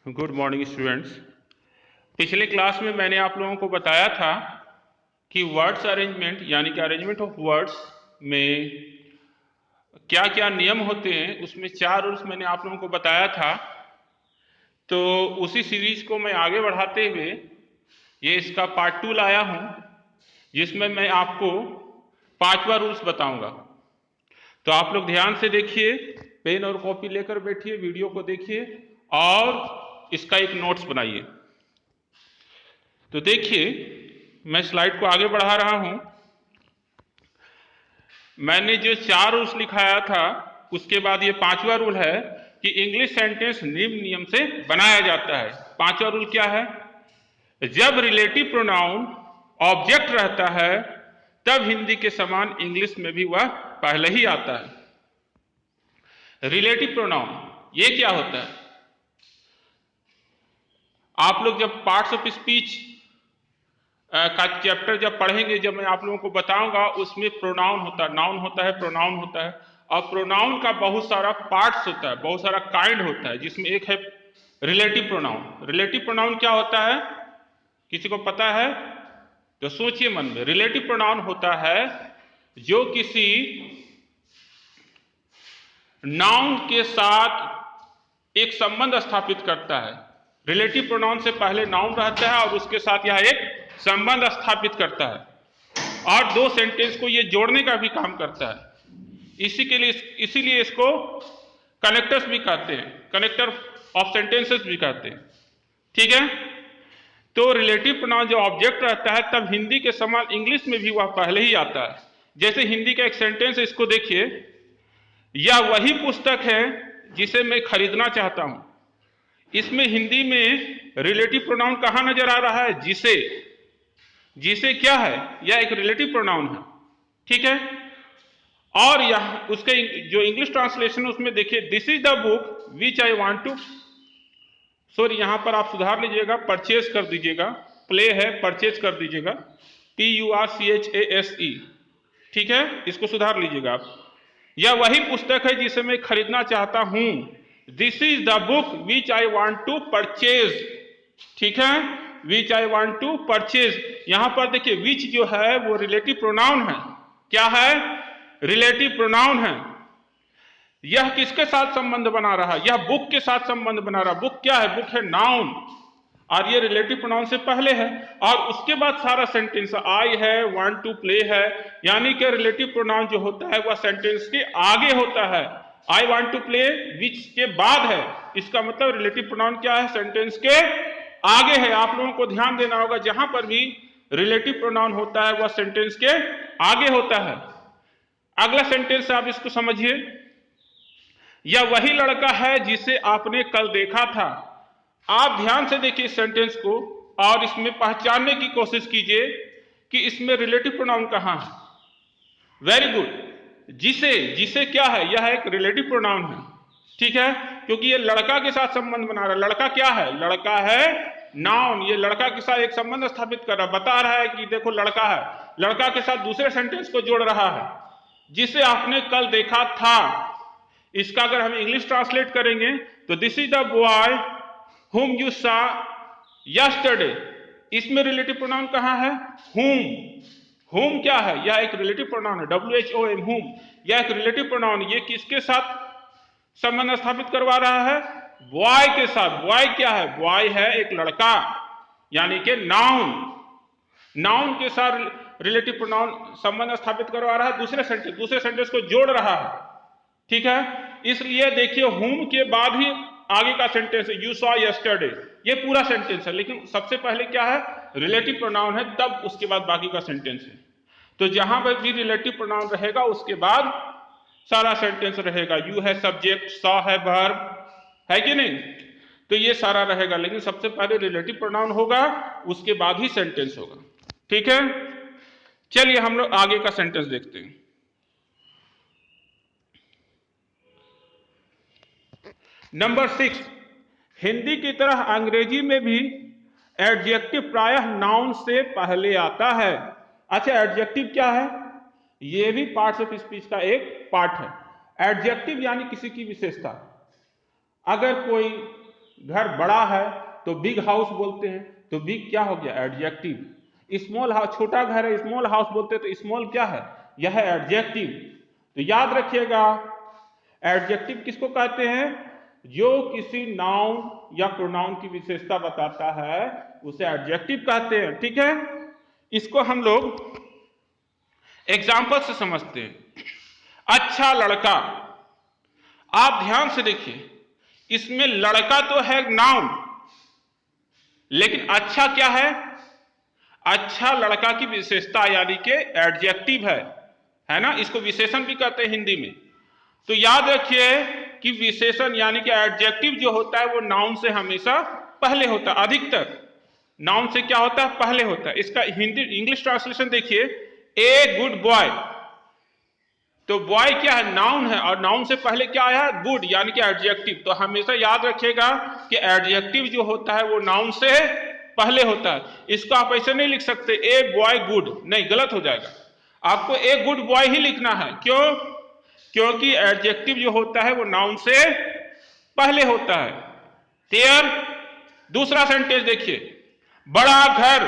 Good morning students. पिछले class में मैंने आप लोगों को बताया था कि वर्ड्स अरेंजमेंट यानी कि अरेंजमेंट ऑफ वर्ड्स में क्या क्या नियम होते हैं। उसमें 4 रूल्स मैंने आप लोगों को बताया था। तो उसी सीरीज को मैं आगे बढ़ाते हुए ये इसका पार्ट 2 लाया हूं, जिसमें मैं आपको 5वां रूल्स बताऊंगा। तो आप लोग ध्यान से देखिए, पेन और कॉपी लेकर बैठिए, वीडियो को देखिए और इसका एक नोट्स बनाइए। तो देखिए, मैं स्लाइड को आगे बढ़ा रहा हूं। मैंने जो 4 रूल्स लिखाया था उसके बाद ये 5वां रूल है कि इंग्लिश सेंटेंस निम्न नियम से बनाया जाता है। 5वां रूल क्या है? जब रिलेटिव प्रोनाउन ऑब्जेक्ट रहता है तब हिंदी के समान इंग्लिश में भी वह पहले ही आता है। रिलेटिव प्रोनाउन ये क्या होता है? आप लोग जब पार्ट्स ऑफ स्पीच का चैप्टर जब पढ़ेंगे, जब मैं आप लोगों को बताऊंगा, उसमें प्रोनाउन होता है, नाउन होता है, प्रोनाउन होता है। और प्रोनाउन का बहुत सारा पार्ट्स होता है, बहुत सारा काइंड होता है, जिसमें एक है रिलेटिव प्रोनाउन। रिलेटिव प्रोनाउन क्या होता है? किसी को पता है तो सोचिए मन में। रिलेटिव प्रोनाउन होता है जो किसी नाउन के साथ एक संबंध स्थापित करता है। रिलेटिव प्रोनाउन से पहले नाउन रहता है और उसके साथ यह एक संबंध स्थापित करता है और दो सेंटेंस को ये जोड़ने का भी काम करता है। इसीलिए इसको कनेक्टर्स भी कहते हैं, कनेक्टर ऑफ सेंटेंसेस भी कहते हैं। ठीक है। तो रिलेटिव प्रोनाउन जो ऑब्जेक्ट रहता है तब हिंदी के समान इंग्लिश में भी वह पहले ही आता है। जैसे हिंदी का एक सेंटेंस है, इसको देखिए। यह वही पुस्तक है जिसे मैं खरीदना चाहता हूं। इसमें हिंदी में रिलेटिव प्रोनाउन कहां नजर आ रहा है? जिसे। जिसे क्या है? यह एक रिलेटिव प्रोनाउन है। ठीक है। और यह उसके जो इंग्लिश ट्रांसलेशन उसमें देखिए, this is the book which I want to, sorry यहां पर आप सुधार लीजिएगा, परचेज कर दीजिएगा। प्ले है, परचेज कर दीजिएगा, PURCHASE। ठीक है, इसको सुधार लीजिएगा आप। यह वही पुस्तक है जिसे मैं खरीदना चाहता हूं। This is the book which I want to purchase. ठीक है, which I want to purchase. यहां पर देखिए, विच जो है वो रिलेटिव प्रोनाउन है। क्या है? रिलेटिव प्रोनाउन है। यह किसके साथ संबंध बना रहा है? यह बुक के साथ संबंध बना रहा। बुक क्या है? बुक है नाउन, और ये रिलेटिव प्रोनाउन से पहले है। और उसके बाद सारा सेंटेंस आई है, वांट टू प्ले है, यानी कि रिलेटिव प्रोनाउन जो होता है वह सेंटेंस के आगे होता है। I want to play which के बाद है, इसका मतलब रिलेटिव प्रोनाउन क्या है? सेंटेंस के आगे है। आप लोगों को ध्यान देना होगा, जहां पर भी रिलेटिव प्रोनाउन होता है वह सेंटेंस के आगे होता है। अगला सेंटेंस आप इसको समझिए। यह वही लड़का है जिसे आपने कल देखा था। आप ध्यान से देखिए इस सेंटेंस को और इसमें पहचानने की कोशिश कीजिए कि इसमें रिलेटिव प्रोनाउन कहां है। Very good. जिसे। जिसे क्या है? यह एक रिलेटिव प्रोनाउन है। ठीक है, क्योंकि ये लड़का के साथ संबंध बना रहा है। लड़का क्या है? लड़का है नाउन। ये लड़का के साथ एक संबंध स्थापित कर रहा है, बता रहा है कि देखो लड़का है। लड़का के साथ दूसरे सेंटेंस को जोड़ रहा है, जिसे आपने कल देखा था। इसका अगर हम इंग्लिश ट्रांसलेट करेंगे तो this is the boy whom you saw yesterday। इसमें रिलेटिव प्रोनाउन कहां है? whom। whom क्या है? यह एक रिलेटिव प्रोनाउन है, WHOM, whom। यह एक रिलेटिव प्रोनाउन। ये किसके साथ संबंध स्थापित करवा रहा है? बॉय के साथ। बॉय क्या है? बॉय है एक लड़का, यानी कि नाउन। नाउन के साथ रिलेटिव प्रोनाउन संबंध स्थापित करवा रहा है, दूसरे सेंटेंस को जोड़ रहा है। ठीक है, इसलिए देखिए whom के बाद ही आगे का सेंटेंस है, यू सॉ यस्टरडे। ये पूरा सेंटेंस है, लेकिन सबसे पहले क्या है? रिलेटिव प्रोनाउन है, तब उसके बाद बाकी का सेंटेंस है। तो जहां पर भी रिलेटिव प्रोनाउन रहेगा उसके बाद सारा सेंटेंस रहेगा। यू है सब्जेक्ट, सॉ है वर्ब, है कि नहीं? तो ये सारा रहेगा, लेकिन सबसे पहले रिलेटिव प्रोनाउन होगा, उसके बाद ही सेंटेंस होगा। ठीक है, चलिए हम लोग आगे का सेंटेंस देखते हैं। नंबर 6, हिंदी की तरह अंग्रेजी में भी एडजेक्टिव प्रायः नाउन से पहले आता है। अच्छा, एडजेक्टिव क्या है? यह भी पार्ट्स ऑफ स्पीच का एक पार्ट है। एडजेक्टिव यानी किसी की विशेषता। अगर कोई घर बड़ा है तो बिग हाउस बोलते हैं, तो बिग क्या हो गया? एडजेक्टिव। स्मॉल हाउस, छोटा घर है, स्मॉल हाउस बोलते हैं, तो स्मॉल क्या है? यह है एडजेक्टिव। तो याद रखिएगा, एडजेक्टिव किसको कहते हैं? जो किसी नाउन या प्रोनाउन की विशेषता बताता है उसे एडजेक्टिव कहते हैं। ठीक है, इसको हम लोग एग्जाम्पल से समझते हैं। अच्छा लड़का, आप ध्यान से देखिए, इसमें लड़का तो है नाउन, लेकिन अच्छा क्या है? अच्छा लड़का की विशेषता यानी कि एडजेक्टिव है ना, इसको विशेषण भी कहते हैं हिंदी में। तो याद रखिए कि विशेषण यानी कि एडजेक्टिव जो होता है वो नाउन से हमेशा पहले होता है, अधिकतर नाउन से क्या होता है? पहले होता है। इसका हिंदी इंग्लिश ट्रांसलेशन देखिए, ए गुड बॉय, तो बॉय क्या है? नाउन है, और नाउन से पहले क्या आया? गुड, यानी कि एडजेक्टिव। तो हमेशा याद रखिएगा कि एडजेक्टिव जो होता है वो नाउन से पहले होता है। इसको आप ऐसे नहीं लिख सकते ए बॉय गुड, नहीं, गलत हो जाएगा। आपको ए गुड बॉय ही लिखना है। क्यों? क्योंकि एडजेक्टिव जो होता है वो नाउन से पहले होता है। क्लियर? दूसरा सेंटेंस देखिए, बड़ा घर,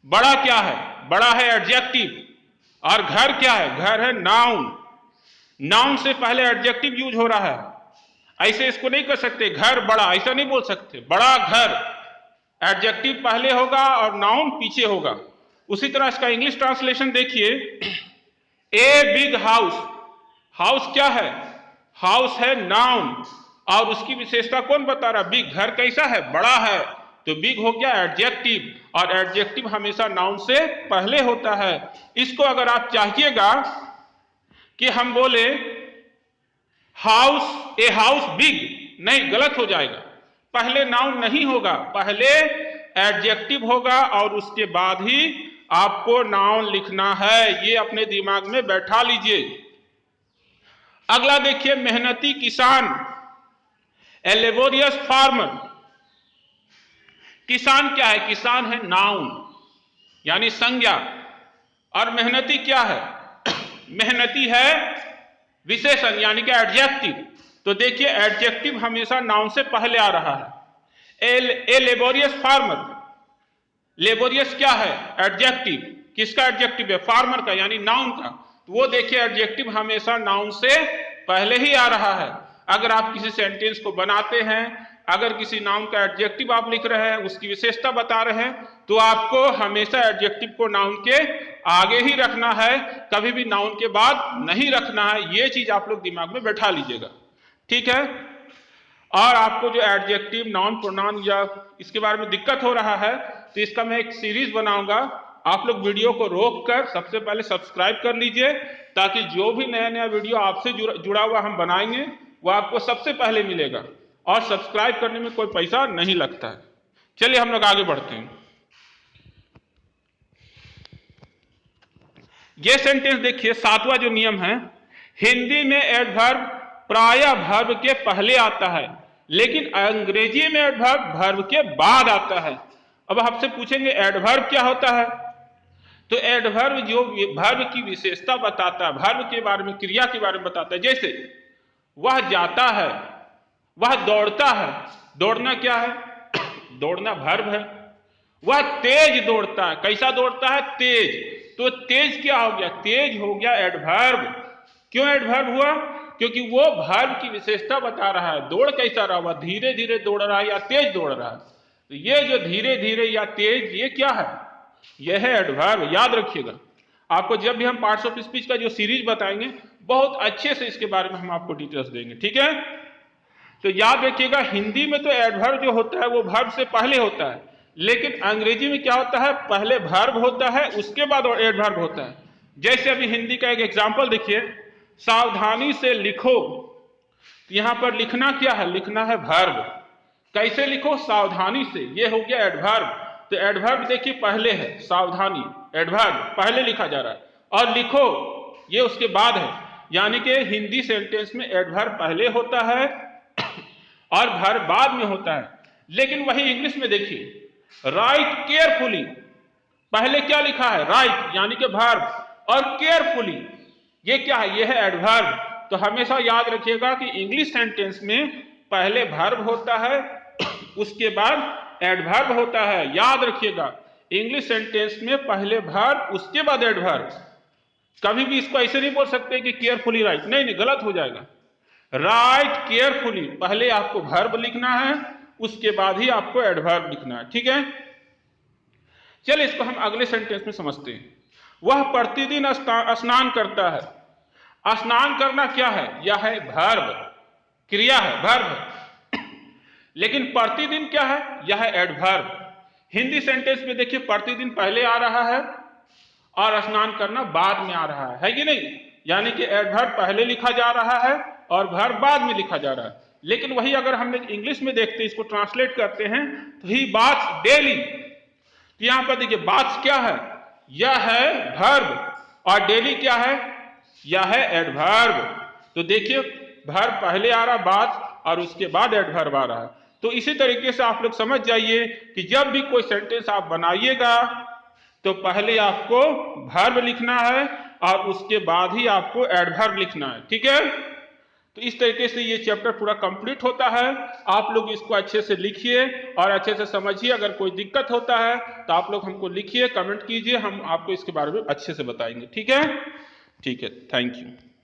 बड़ा क्या है? बड़ा है एडजेक्टिव, और घर क्या है? घर है नाउन। नाउन से पहले एडजेक्टिव यूज हो रहा है। ऐसे इसको नहीं कर सकते घर बड़ा, ऐसा नहीं बोल सकते। बड़ा घर, एडजेक्टिव पहले होगा और नाउन पीछे होगा। उसी तरह इसका इंग्लिश ट्रांसलेशन देखिए, ए बिग हाउस, हाउस क्या है? हाउस है नाउन, और उसकी विशेषता कौन बता रहा? बिग। घर कैसा है? बड़ा है, तो बिग हो गया एडजेक्टिव, और एडजेक्टिव हमेशा नाउन से पहले होता है। इसको अगर आप चाहिएगा कि हम बोले हाउस, ए हाउस बिग, नहीं, गलत हो जाएगा। पहले नाउन नहीं होगा, पहले एडजेक्टिव होगा, और उसके बाद ही आपको नाउन लिखना है। ये अपने दिमाग में बैठा लीजिए। अगला देखिए, मेहनती किसान, ए लेबोरियस फार्मर। किसान क्या है? किसान है नाउन यानी संज्ञा, और मेहनती क्या है? मेहनती है विशेषण यानी कि एडजेक्टिव। तो देखिए, एडजेक्टिव हमेशा नाउन से पहले आ रहा है। ए लेबोरियस फार्मर, लेबोरियस क्या है? एडजेक्टिव। किसका एडजेक्टिव है? फार्मर का, यानी नाउन का। तो वो देखिए, एडजेक्टिव हमेशा नाउन से पहले ही आ रहा है। अगर आप किसी सेंटेंस को बनाते हैं, अगर किसी नाउन का एडजेक्टिव आप लिख रहे हैं, उसकी विशेषता बता रहे हैं, तो आपको हमेशा एडजेक्टिव को नाउन के आगे ही रखना है, कभी भी नाउन के बाद नहीं रखना है। ये चीज आप लोग दिमाग में बैठा लीजिएगा। ठीक है? और आपको जो एडजेक्टिव, नाउन, प्रोनाउन या इसके बारे में दिक्कत हो रहा है, तो इसका मैं एक सीरीज बनाऊंगा। आप लोग वीडियो को रोक कर सबसे पहले सब्सक्राइब कर लीजिए, ताकि जो भी नया नया वीडियो आपसे जुड़ा हुआ हम बनाएंगे वो आपको सबसे पहले मिलेगा। और सब्सक्राइब करने में कोई पैसा नहीं लगता है। चलिए हम लोग आगे बढ़ते हैं। ये सेंटेंस देखिए, 7वां जो नियम है, हिंदी में एडवर्ब प्रायः वर्ब के पहले आता है, लेकिन अंग्रेजी में एडवर्ब वर्ब के बाद आता है। अब आपसे पूछेंगे एडवर्ब क्या होता है? तो एडवर्ब जो वर्ब की विशेषता बताता है, वर्ब के बारे में, क्रिया के बारे में बताता है। जैसे वह जाता है, वह दौड़ता है। दौड़ना क्या है? दौड़ना वर्ब है। वह तेज दौड़ता है, कैसा दौड़ता है? तेज। तो तेज क्या हो गया? तेज हो गया एडवर्ब। क्यों एडवर्ब हुआ? क्योंकि वो वर्ब की विशेषता बता रहा है। दौड़ कैसा रहा? वह धीरे धीरे दौड़ रहा है या तेज दौड़ रहा है। तो ये जो धीरे धीरे या तेज, ये क्या है? यह है एडवर्ब। याद रखिएगा, आपको जब भी हम पार्ट्स ऑफ स्पीच का जो सीरीज बताएंगे, बहुत अच्छे से इसके बारे में हम आपको डिटेल्स देंगे। ठीक है? तो याद रखिएगा, हिंदी में तो एडवर्ब जो होता है वो वर्ब से पहले होता है, लेकिन अंग्रेजी में क्या होता है? पहले वर्ब होता है, उसके बाद और एडवर्ब होता है। जैसे अभी हिंदी का एक एग्जांपल देखिए, सावधानी से लिखो। यहां पर लिखना क्या है? लिखना है वर्ब। कैसे लिखो? सावधानी से। ये हो गया एडवर्ब। तो एडवर्ब देखिए पहले है, सावधानी एडवर्ब पहले लिखा जा रहा है, और लिखो ये उसके बाद है। यानी कि हिंदी सेंटेंस में एडवर्ब पहले होता है और वर्ब बाद में होता है। लेकिन वही इंग्लिश में देखिए, राइट केयरफुली, पहले क्या लिखा है? राइट यानी कि वर्ब, और केयरफुली ये क्या है? ये है एडवर्ब। तो हमेशा याद रखिएगा कि इंग्लिश सेंटेंस में पहले वर्ब होता है, उसके बाद एडवर्ब होता है। याद रखिएगा, इंग्लिश सेंटेंस में पहले वर्ब उसके बाद एडवर्ब। कभी भी इसको ऐसे नहीं बोल सकते कि केयरफुली राइट, नहीं नहीं, गलत हो जाएगा। राइट केयरफुली, पहले आपको वर्ब लिखना है, उसके बाद ही आपको एडवर्ब लिखना है, ठीक है। चलिए इसको हम अगले सेंटेंस में समझते हैं। वह प्रतिदिन स्नान करता है। स्नान करना क्या है? यह है वर्ब, क्रिया है, वर्ब। लेकिन प्रतिदिन क्या है? यह है एडवर्ब। हिंदी सेंटेंस में देखिए, प्रतिदिन पहले आ रहा है और स्नान करना बाद में आ रहा है कि नहीं? यानी कि एडवर्ब पहले लिखा जा रहा है और वर्ब बाद में लिखा जा रहा है। लेकिन वही अगर हम इंग्लिश में देखते हैं, इसको ट्रांसलेट करते हैं, तो ही बाथ्स डेली। तो यहां पर देखिए, बाथ्स क्या है? यह है वर्ब, और डेली क्या है? यह है एडवर्ब। तो देखिए, वर्ब पहले आ रहा, बाथ्स, और उसके बाद एडवर्ब आ रहा है। तो इसी तरीके से आप लोग समझ जाइए कि जब भी कोई सेंटेंस आप बनाइएगा तो पहले आपको वर्ब लिखना है और उसके बाद ही आपको एडवर्ब लिखना है, ठीक है। तो इस तरीके से ये चैप्टर पूरा कंप्लीट होता है। आप लोग इसको अच्छे से लिखिए और अच्छे से समझिए। अगर कोई दिक्कत होता है तो आप लोग हमको लिखिए, कमेंट कीजिए, हम आपको इसके बारे में अच्छे से बताएंगे, ठीक है। ठीक है, थैंक यू।